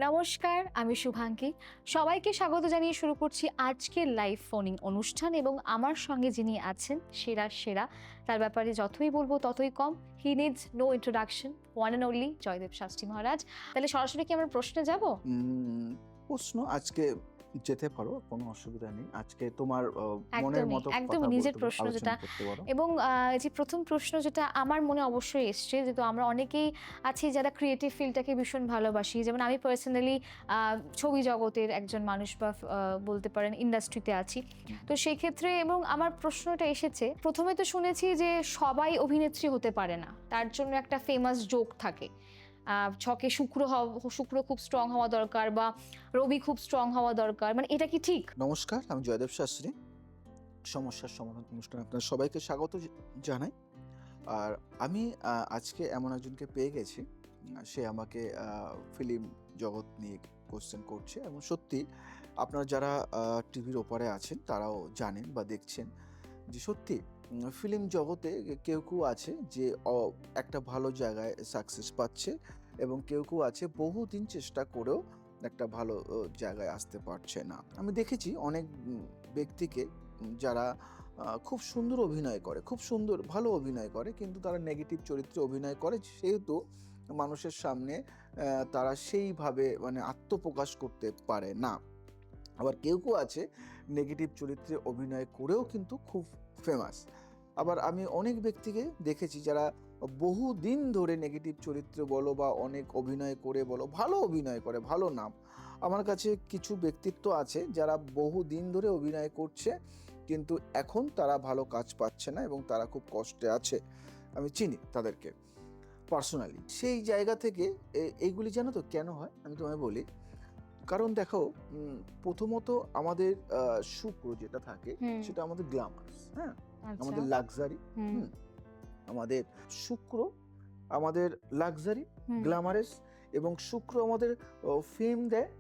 নমস্কার, আমি শুভাঙ্কি। সবাইকে স্বাগত জানিয়ে শুরু করছি আজকের লাইভ ফোনিং অনুষ্ঠান এবং আমার সঙ্গে যিনি আছেন সেরা তার ব্যাপারে যতই বলবো ততই কম। He needs no introduction, one and only Joydeb Shastri Maharaj. তাহলে সরাসরি কি আমরা প্রশ্নে যাব? প্রশ্ন আজকে যেতে পারো, কোনো অসুবিধা নেই। আজকে তোমার মনের একদমই, মতো একদমই কথা নিজের তুমি প্রশ্ন যেটা। আলোচনা করতে পারো। এবং এই যে প্রথম প্রশ্ন যেটা আমার মনে অবশ্যই এসছে, যেহেতু আমরা অনেকেই আছি যারা ক্রিয়েটিভ ফিল্ডটাকে ভীষণ ভালোবাসি। যেমন আমি পার্সোনালি ছবি জগতের একজন মানুষ বা বলতে পারেন ইন্ডাস্ট্রিতে আছি। তো সেই ক্ষেত্রে এবং আমার প্রশ্নটা এসেছে, প্রথমে তো শুনেছি যে সবাই অভিনেত্রী হতে পারে না, তার জন্য একটা ফেমাস জোক থাকে। ছকে শুক্র খুব স্ট্রং হওয়া দরকার বা রবি খুব স্ট্রং হওয়া দরকার, মানে এটা কি ঠিক? নমস্কার, আমি জয়দেব শাস্ত্রী। সমস্যার সমাধান অনুষ্ঠানে আপনার সবাইকে স্বাগত জানাই। আর আমি আজকে এমন একজনকে পেয়ে গেছি, সে আমাকে ফিল্ম জগৎ নিয়ে কোশ্চেন করছে এবং সত্যি আপনারা যারা টিভির ওপারে আছেন তারাও জানেন বা দেখছেন যে সত্যি ফিল্ম জগতে কেউ কেউ আছে যে একটা ভালো জায়গায় সাকসেস পাচ্ছে এবং কেউ কেউ আছে বহুদিন চেষ্টা করেও একটা ভালো জায়গায় আসতে পারছে না। আমি দেখেছি অনেক ব্যক্তিকে যারা খুব সুন্দর অভিনয় করে, খুব সুন্দর ভালো অভিনয় করে, কিন্তু তারা নেগেটিভ চরিত্রে অভিনয় করে, সেহেতু মানুষের সামনে তারা সেইভাবে মানে আত্মপ্রকাশ করতে পারে না। আবার কেউ কেউ আছে নেগেটিভ চরিত্রে অভিনয় করেও কিন্তু খুব ফেমাস। আবার আমি অনেক ব্যক্তিকে দেখেছি যারা বহুদিন ধরে নেগেটিভ চরিত্রে বলো বা অনেক অভিনয় করে বলো, ভালো অভিনয় করে, ভালো নাম। আমার কাছে কিছু ব্যক্তিত্ব আছে যারা বহুদিন ধরে অভিনয় করছে, কিন্তু এখন তারা ভালো কাজ পাচ্ছে না এবং তারা খুব কষ্টে আছে। আমি চিনি তাদেরকে পার্সোনালি। সেই জায়গা থেকে এইগুলি জানো তো কেন হয়, আমি তোমায় বলি। কারণ দেখো, প্রথমত আমাদের শুক্র যেটা থাকে সেটা আমাদের গ্ল্যামারাস, হ্যাঁ, আমাদের লাক্সারি। আমাদের শুক্র আমাদের লাক্সারি, গ্ল্যামারাস, এবং শুক্র আমাদের ফেম দেয়,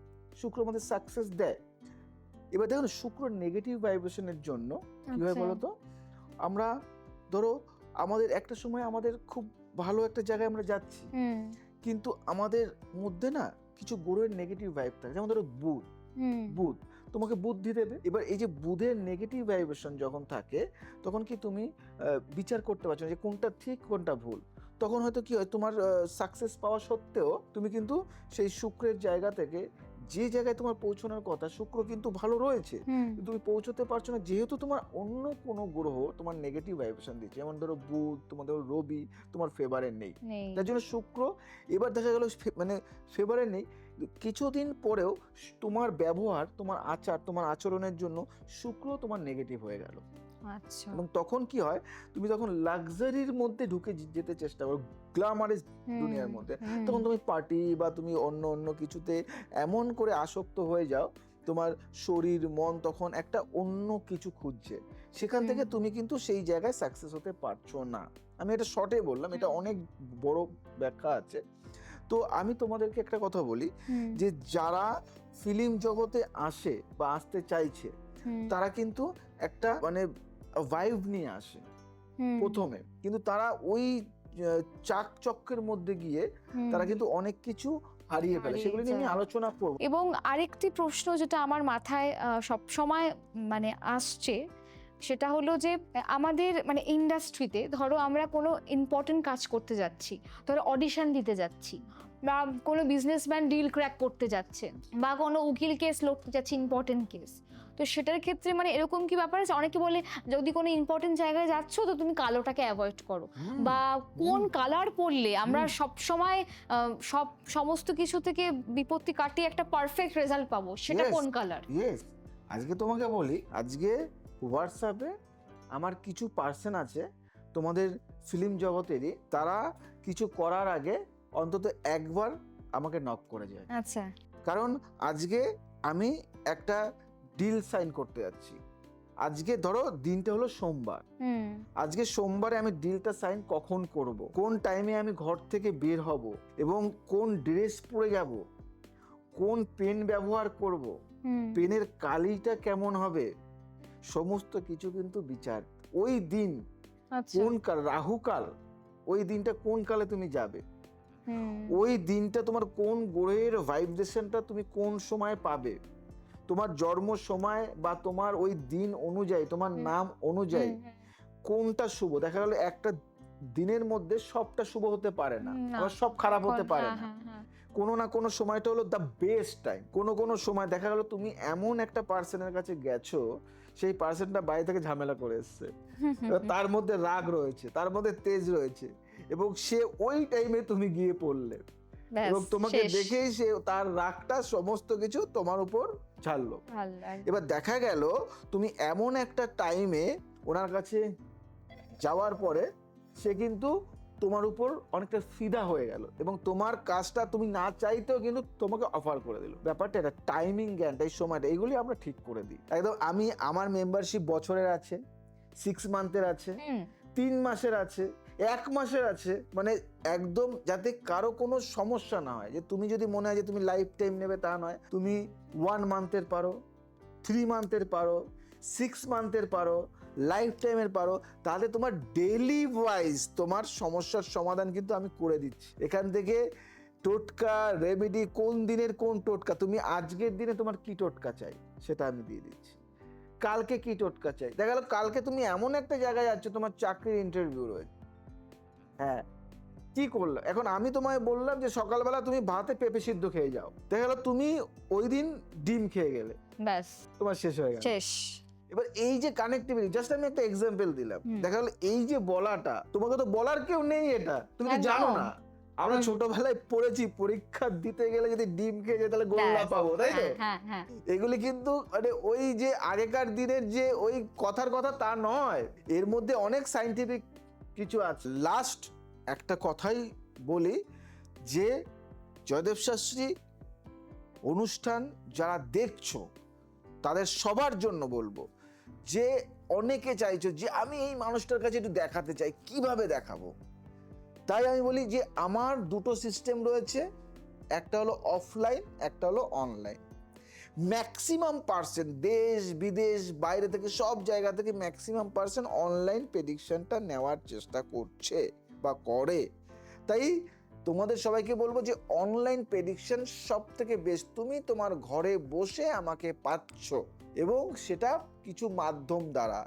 শুক্র আমাদের সাকসেস দেয়। এবার দেখো না, শুক্র নেগেটিভ ভাইব্রেশনের জন্য কি হয় বলতো, আমরা ধরো আমাদের একটা সময় আমাদের খুব ভালো একটা জায়গায় আমরা যাচ্ছি, কিন্তু আমাদের মধ্যে না কিছু গ্রহের নেগেটিভ ভাইব থাকে। যেমন ধরো বুধ তোমাকে বুদ্ধি দেবে। এবার এই যে বুধের নেগেটিভ ভাইব্রেশন যখন থাকে, তখন কি তুমি বিচার করতে পারছো না যে কোনটা ঠিক কোনটা ভুল। তখন হয়তো কি হয়, তোমার সাকসেস পাওয়া সত্ত্বেও তুমি কিন্তু সেই শুক্রের জায়গা থেকে যে জায়গায় তোমার পৌঁছানোর কথা, শুক্র কিন্তু ভালো রয়েছে, তুমি পৌঁছতে পারছো না, যেহেতু তোমার অন্য কোনো গ্রহ তোমার নেগেটিভ ভাইব্রেশন দিচ্ছে। যেমন ধরো বুধ, তোমার ধরো রবি তোমার ফেভারে নেই, তার জন্য শুক্র এবার দেখা গেল মানে ফেভারে নেই। কিছুদিন পরেও তোমার ব্যবহার, তোমার আচার, তোমার আচরণের জন্য শুক্র তোমার নেগেটিভ হয়ে গেল। আচ্ছা। এবং তখন কি হয়, তুমি তখন লাক্সারির মধ্যে ঢুকে যেতে চেষ্টা করো, গ্ল্যামারাস দুনিয়ার মধ্যে। তখন তুমি পার্টি বা তুমি অন্য অন্য কিছুতে এমন করে আসক্ত হয়ে যাও, তোমার শরীর মন তখন একটা অন্য কিছু খুঁজছে, সেখান থেকে তুমি কিন্তু সেই জায়গায় সাকসেস হতে পারছো না। আমি এটা শর্টে বললাম, এটা অনেক বড় ব্যাখ্যা আছে। তো আমি তোমাদেরকে একটা কথা বলি, যে যারা ফিল্ম জগতে আসে বা আসতে চাইছে, তারা কিন্তু একটা মানে ভাইব নিয়ে আসে প্রথমে, কিন্তু তারা ওই চাকচক্যের মধ্যে গিয়ে তারা কিন্তু অনেক কিছু হারিয়ে ফেলে। সেগুলি নিয়ে আমি আলোচনা করব। এবং আরেকটি প্রশ্ন যেটা আমার মাথায় সব সময় মানে আসছে, সেটা হলো যে আমাদের মানে ইন্ডাস্ট্রিতে ধরো আমরা কোনো ইম্পর্টেন্ট কাজ করতে যাচ্ছি, ধরো অডিশন দিতে যাচ্ছি, বা কোনো বিজনেসম্যান ডিল ক্র্যাক করতে যাচ্ছে, বা কোনো উকিল কেস লড়তে যাচ্ছে, ইম্পর্টেন্ট কেস। তো সেটার ক্ষেত্রে মানে এরকম কি ব্যাপার আছে, অনেকে বলে যদি কোনো ইম্পর্টেন্ট জায়গায় যাচ্ছ তো তুমি কালোটাকে অ্যাভয়েড করো, বা কোন কালার পরলে আমরা সব সময় সমস্ত কিছু থেকে বিপত্তি কাটিয়ে একটা পারফেক্ট রেজাল্ট পাবো, সেটা কোন কালার? আজকে তোমাকে বলি, আজকে হোয়াটসঅ্যাপে আমার কিছু পার্সন আছে তোমাদের ফিল্ম জগতেরই, তারা কিছু করার আগে অন্তত একবার আমাকে নক করে যায়। আচ্ছা। কারণ আজকে আমি একটা ডিল সাইন করতে যাচ্ছি। আজকে ধরো দিনটা হলো সোমবার, আজকে সোমবারে আমি ডিলটা সাইন কখন করব, কোন টাইমে আমি ঘর থেকে বের হব, এবং কোন ড্রেস পরে যাব, কোন পেন ব্যবহার করব, পেনের কালিটা কেমন হবে, সমস্ত কিছু কিন্তু বিচার। ওই দিন কোন কাল, রাহুকাল, ওই দিনটা কোন কালে তুমি যাবে, ওই দিনটা তোমার কোন গ্রহের ভাইব্রেশনটা তুমি কোন সময় পাবে, তোমার জন্ম সময় বা তোমার ওই দিন অনুযায়ী, তোমার নাম অনুযায়ী কোনটা শুভ। দেখা গেল একটা দিনের মধ্যে সবটা শুভ হতে পারে না, আবার সব খারাপ হতে পারে না। কোনো না কোনো সময়টা হলো দ্য বেস্ট টাইম। কোনো সময় দেখা গেল তুমি এমন একটা পার্সনের কাছে গেছো, সেই পার্সনটা বাইরে থেকে ঝামেলা করে এসছে, তার মধ্যে রাগ রয়েছে, তার মধ্যে তেজ রয়েছে, এবং সে ওই টাইমে তুমি গিয়ে পড়লে, এবং তোমাকে দেখেই সে তার রাগটা সমস্ত কিছু তোমার উপর ছাড়লো। এবার দেখা গেল তুমি এমন একটা টাইমে ওনার কাছে যাওয়ার পরে সে কিন্তু তোমার উপর অনেকটা ফিদা হয়ে গেল, এবং তোমার কাজটা তুমি না চাইতেও কিন্তু তোমাকে অফার করে দিল। ব্যাপারটা এটা টাইমিং জ্ঞানটা, এই সময়টা, এইগুলি আমরা ঠিক করে দিই একদম। আমার মেম্বারশিপ বছরের আছে, 6 মান্থের আছে, 3 মাসের আছে, 1 মাসের আছে, মানে একদম যাতে কারো কোনো সমস্যা না হয়। যে তুমি যদি মনে হয় যে তুমি লাইফ টাইম নেবে তা নয়, তুমি 1 মান্থের পারো, 3 মান্থের পারো, 6 মান্থের পারো, লাইফ টাইমের পারো, তাহলে তোমার ডেইলি ওয়াইজ তোমার সমস্যার সমাধান কিন্তু আমি করে দিচ্ছি। এখান থেকে টোটকা রেমেডি, কোন দিনের কোন টোটকা, তুমি আজকের দিনে তোমার কি টোটকা চাই সেটা আমি দিয়ে দিচ্ছি, কালকে কি টোটকা চাই। দেখা গেল কালকে তুমি এমন একটা জায়গায় যাচ্ছ, তোমার চাকরির ইন্টারভিউ রয়েছে, হ্যাঁ কি করলো, এখন আমি তোমায় বললাম যে সকালবেলা তুমি ভাতে পেঁপে সিদ্ধ খেয়ে যাও, দেখা গেল তুমি ওই দিন ডিম খেয়ে গেলে, ব্যাস তোমার শেষ হয়ে গেল, শেষ। এবার এই যে কানেক্টিভিটি, জাস্ট আমি একটা এক্সাম্পল দিলাম, দেখা গেল এই যে বলাটা, তোমাকে তো বলার কেউ নেই, এটা তুমি তো জানো না। আমরা ছোটবেলায় পড়েছি পরীক্ষা দিতে গেলে যদি ডিম খেয়ে যায় তাহলে গোল্লা পাবো, তাই তো? এগুলি কিন্তু মানে ওই যে আগেকার দিনের যে ওই কথার কথা তা নয়, এর মধ্যে অনেক সায়েন্টিফিক কিছু আছে। লাস্ট একটা কথাই বলি যে জয়দেব শাস্ত্রী অনুষ্ঠান যারা দেখছো তাদের সবার জন্য বলবো যে অনেকে চাইছো যে আমি এই মানুষটার কাছে একটু দেখাতে চাই, কিভাবে দেখাবো? তাই আমি বলি যে আমার দুটো সিস্টেম রয়েছে, একটা হলো অফলাইন, একটা হলো অনলাইন। ম্যাক্সিমাম পার্সেন্ট দেশ বিদেশ বাইরে থেকে সব জায়গা থেকে ম্যাক্সিমাম পার্সেন্ট অনলাইন প্রেডিকশনটা নেওয়ার চেষ্টা করছে বা করে। তাই তোমাদের সবাইকে বলবো যে অনলাইন প্রেডিকশন সব থেকে বেস্ট। তুমি তোমার ঘরে বসে আমাকে পাচ্ছ, এবং সেটা কিছু মাধ্যম দ্বারা,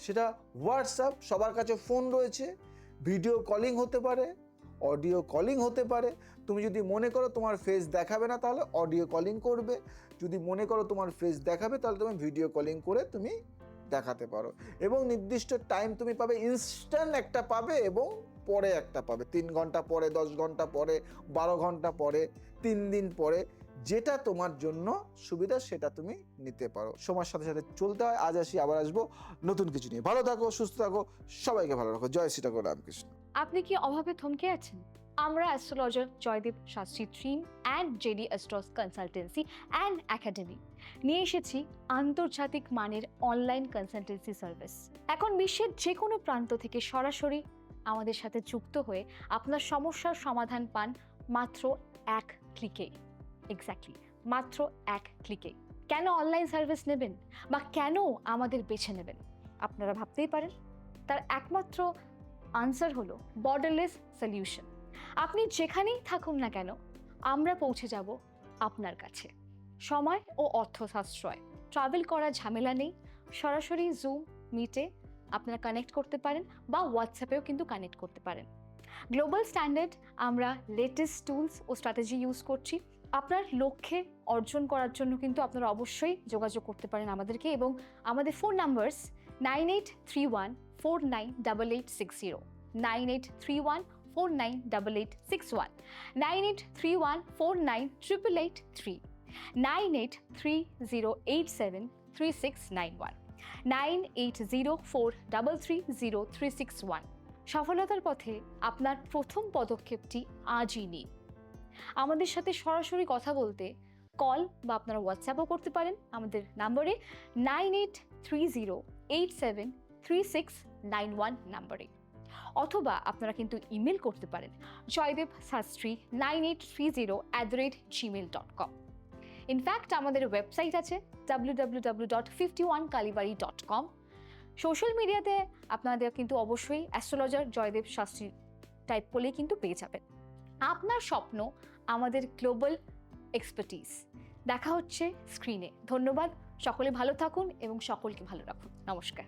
সেটা হোয়াটসঅ্যাপ, সবার কাছে ফোন রয়েছে, ভিডিও কলিং হতে পারে, অডিও কলিং হতে পারে। তুমি যদি মনে করো তোমার ফেস দেখাবে না তাহলে অডিও কলিং করবে, যদি মনে করো তোমার ফেস দেখাবে তাহলে তুমি ভিডিও কলিং করে তুমি দেখাতে পারো, এবং নির্দিষ্ট টাইম তুমি পাবে, ইনস্ট্যান্ট একটা পাবে এবং পরে একটা পাবে, 3 ঘন্টা পরে, 10 ঘন্টা পরে, 12 ঘন্টা পরে, 3 দিন পরে, যেটা তোমার জন্য সুবিধা সেটা তুমি নিতে পারো। সময়ের সাথে সাথে চলতে হয়। আজ আসি, আবার আসবো নতুন কিছু নিয়ে। ভালো থাকো, সুস্থ থাকো, সবাইকে ভালো রাখো। জয় শ্রী ঠাকুর রামকৃষ্ণ। আপনি কি অভাবে থমকে আছেন? আমরা astrologer Joydeb Shastri team and JD astros consultancy and academy নিয়ে এসেছি আন্তর্জাতিক মানের অনলাইন কনসালটেন্সি সার্ভিস। এখন বিশ্বের যে কোনো প্রান্ত থেকে সরাসরি আমাদের সাথে যুক্ত হয়ে আপনার সমস্যার সমাধান পান মাত্র 1 ক্লিকে। এক্স্যাক্টলি মাত্র 1 ক্লিকে। কেন অনলাইন সার্ভিস নেবেন বা কেন আমাদের বেছে নেবেন আপনারা ভাবতেই পারেন। তার একমাত্র আনসার হলো বর্ডারলেস সলিউশন। আপনি যেখানেই থাকুন না কেন, আমরা পৌঁছে যাব আপনার কাছে। সময় ও অর্থ সাশ্রয়, ট্রাভেল করার ঝামেলা নেই। সরাসরি জুম মিটে আপনারা কানেক্ট করতে পারেন বা হোয়াটসঅ্যাপেও কিন্তু কানেক্ট করতে পারেন। গ্লোবাল স্ট্যান্ডার্ড আমরা লেটেস্ট টুলস ও স্ট্র্যাটেজি ইউজ করছি। আপনার লক্ষ্যে অর্জন করার জন্য কিন্তু আপনারা অবশ্যই যোগাযোগ করতে পারেন আমাদেরকে, এবং আমাদের ফোন নাম্বারস 9831498860, 9831498861, 9831498883, 9830873691, 9804330361। সফলতার পথে আপনার প্রথম পদক্ষেপটি আজই নিন। আমাদের সাথে সরাসরি কথা বলতে কল বা আপনারা হোয়াটসঅ্যাপও করতে পারেন আমাদের নম্বরে 9830873691 নম্বরে, অথবা আপনারা কিন্তু ইমেল করতে পারেন joydebshastri9830@gmail.com। ইনফ্যাক্ট আমাদের ওয়েবসাইট আছে www.51kalibari.com। সোশ্যাল মিডিয়াতে আপনাদের কিন্তু অবশ্যই অ্যাস্ট্রোলজার জয়দেব শাস্ত্রী টাইপ করলেই কিন্তু পেয়ে যাবেন। আপনার স্বপ্ন আমাদের গ্লোবাল এক্সপার্টিস। দেখা হচ্ছে স্ক্রিনে। ধন্যবাদ, সকলে ভালো থাকুন এবং সকলকে ভালো রাখুন। নমস্কার।